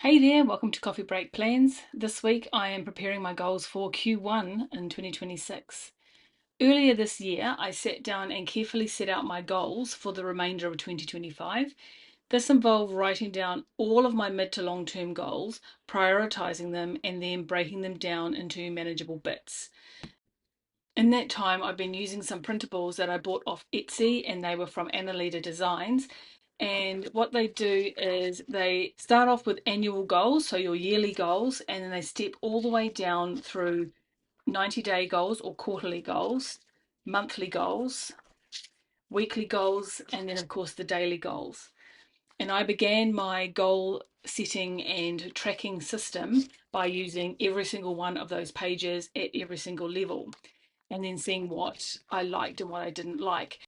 Hey there, welcome to Coffee Break Plans. This week I am preparing my goals for Q1 in 2026. Earlier this year, I sat down and carefully set out my goals for the remainder of 2025. This involved writing down all of my mid to long term goals, prioritizing them, and then breaking them down into manageable bits. In that time, I've been using some printables that I bought off Etsy, and they were from Analida Designs. And what they do is they start off with annual goals, so your yearly goals, and then they step all the way down through 90-day goals or quarterly goals, monthly goals, weekly goals, and then, of course, the daily goals. And I began my goal setting and tracking system by using every single one of those pages at every single level, and then seeing what I liked and what I didn't like.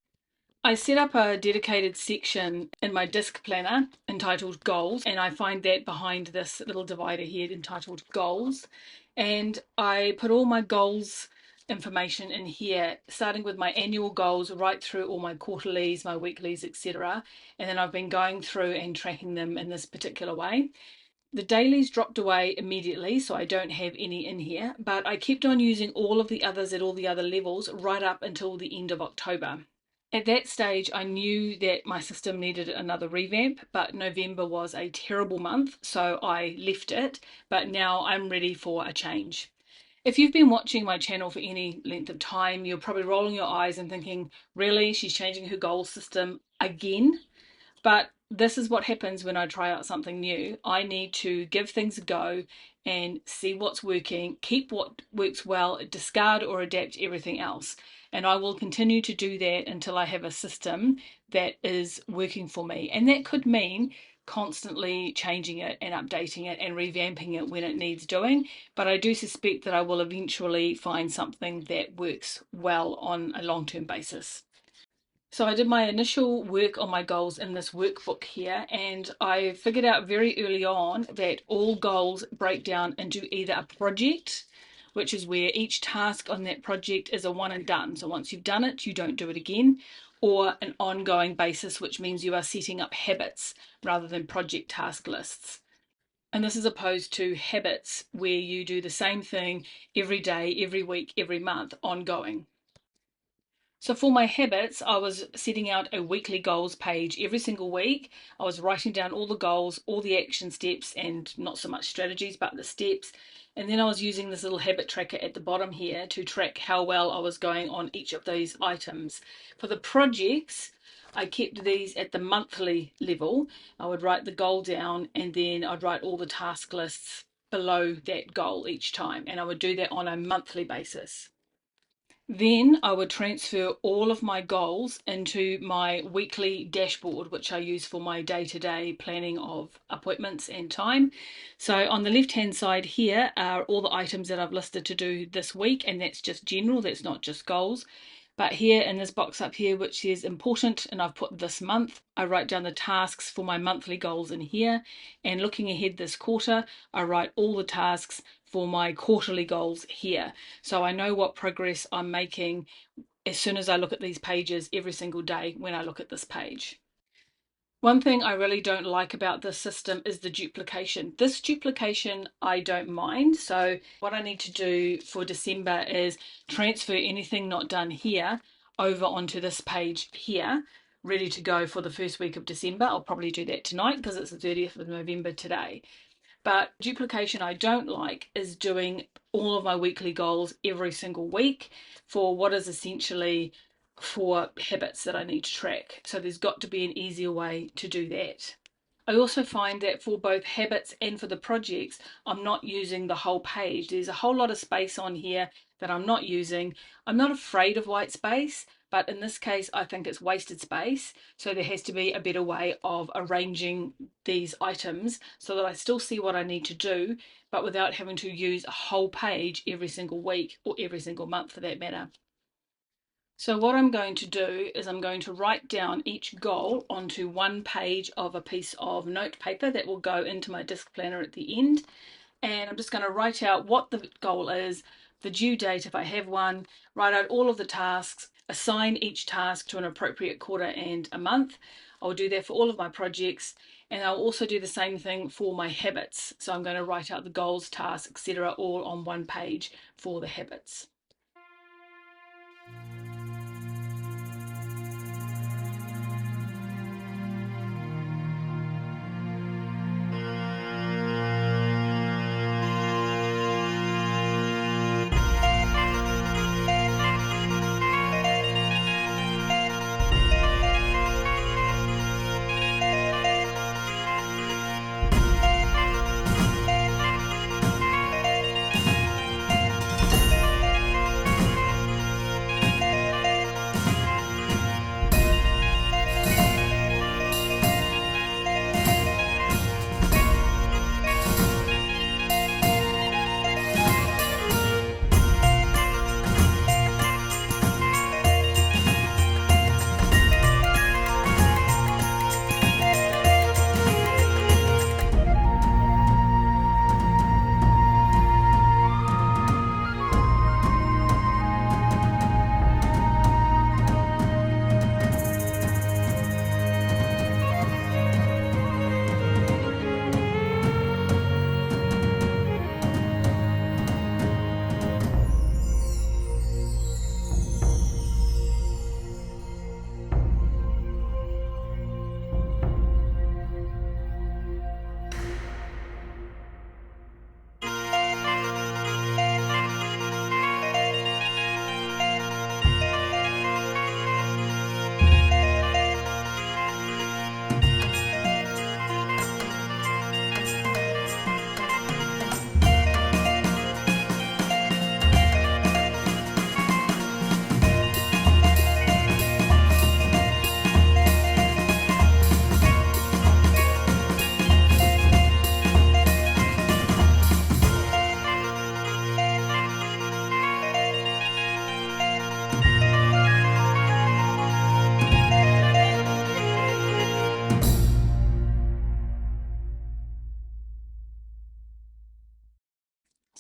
I set up a dedicated section in my disc planner entitled Goals, and I find that behind this little divider here entitled Goals. And I put all my goals information in here, starting with my annual goals right through all my quarterlies, my weeklies, etc. And then I've been going through and tracking them in this particular way. The dailies dropped away immediately, so I don't have any in here, but I kept on using all of the others at all the other levels right up until the end of October. At that stage, I knew that my system needed another revamp, but November was a terrible month, so I left it, but now I'm ready for a change. If you've been watching my channel for any length of time, you're probably rolling your eyes and thinking, really, she's changing her goal system again? But this is what happens when I try out something new. I need to give things a go and see what's working, keep what works well, discard or adapt everything else. And I will continue to do that until I have a system that is working for me. And that could mean constantly changing it and updating it and revamping it when it needs doing. But I do suspect that I will eventually find something that works well on a long-term basis. So I did my initial work on my goals in this workbook here, and I figured out very early on that all goals break down into either a project, which is where each task on that project is a one and done. So once you've done it, you don't do it again, or an ongoing basis, which means you are setting up habits rather than project task lists. And this is opposed to habits where you do the same thing every day, every week, every month, ongoing. So for my habits, I was setting out a weekly goals page every single week. I was writing down all the goals, all the action steps, and not so much strategies, but the steps. And then I was using this little habit tracker at the bottom here to track how well I was going on each of these items. For the projects, I kept these at the monthly level. I would write the goal down and then I'd write all the task lists below that goal each time. And I would do that on a monthly basis. Then I would transfer all of my goals into my weekly dashboard, which I use for my day-to-day planning of appointments and time. So on the left-hand side here are all the items that I've listed to do this week, and that's just general, that's not just goals. But here in this box up here, which says important, and I've put this month, I write down the tasks for my monthly goals in here. And looking ahead this quarter, I write all the tasks for my quarterly goals here. So I know what progress I'm making as soon as I look at these pages every single day when I look at this page. One thing I really don't like about this system is the duplication. This duplication I don't mind. So what I need to do for December is transfer anything not done here over onto this page here, ready to go for the first week of December. I'll probably do that tonight because it's the 30th of November today. But duplication I don't like is doing all of my weekly goals every single week for what is essentially 4 habits that I need to track. So there's got to be an easier way to do that. I also find that for both habits and for the projects, I'm not using the whole page. There's a whole lot of space on here that I'm not using. I'm not afraid of white space, but in this case, I think it's wasted space. So there has to be a better way of arranging these items so that I still see what I need to do, but without having to use a whole page every single week or every single month for that matter. So what I'm going to do is I'm going to write down each goal onto one page of a piece of note paper that will go into my disc planner at the end. And I'm just going to write out what the goal is, the due date if I have one, write out all of the tasks, assign each task to an appropriate quarter and a month. I'll do that for all of my projects, And I'll also do the same thing for my habits. So I'm going to write out the goals, tasks, etc. all on one page for the habits.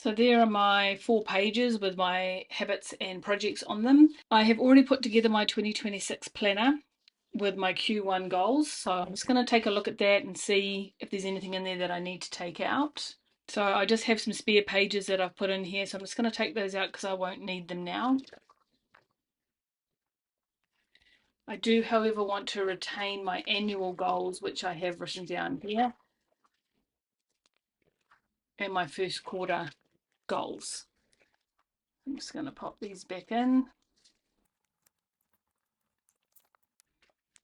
So there are my 4 pages with my habits and projects on them. I have already put together my 2026 planner with my Q1 goals. So I'm just going to take a look at that and see if there's anything in there that I need to take out. So I just have some spare pages that I've put in here. So I'm just going to take those out because I won't need them now. I do, however, want to retain my annual goals, which I have written down here, and my first quarter goals. I'm just going to pop these back in.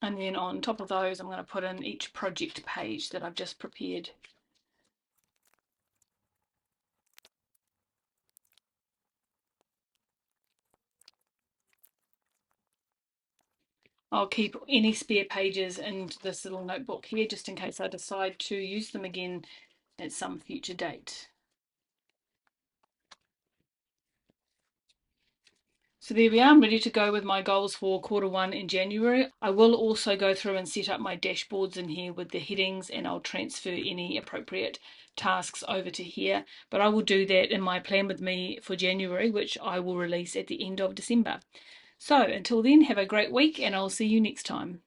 And then on top of those, I'm going to put in each project page that I've just prepared. I'll keep any spare pages in this little notebook here just in case I decide to use them again at some future date. So there we are, I'm ready to go with my goals for Q1 in January. I will also go through and set up my dashboards in here with the headings, and I'll transfer any appropriate tasks over to here. But I will do that in my plan with me for January, which I will release at the end of December. So until then, have a great week and I'll see you next time.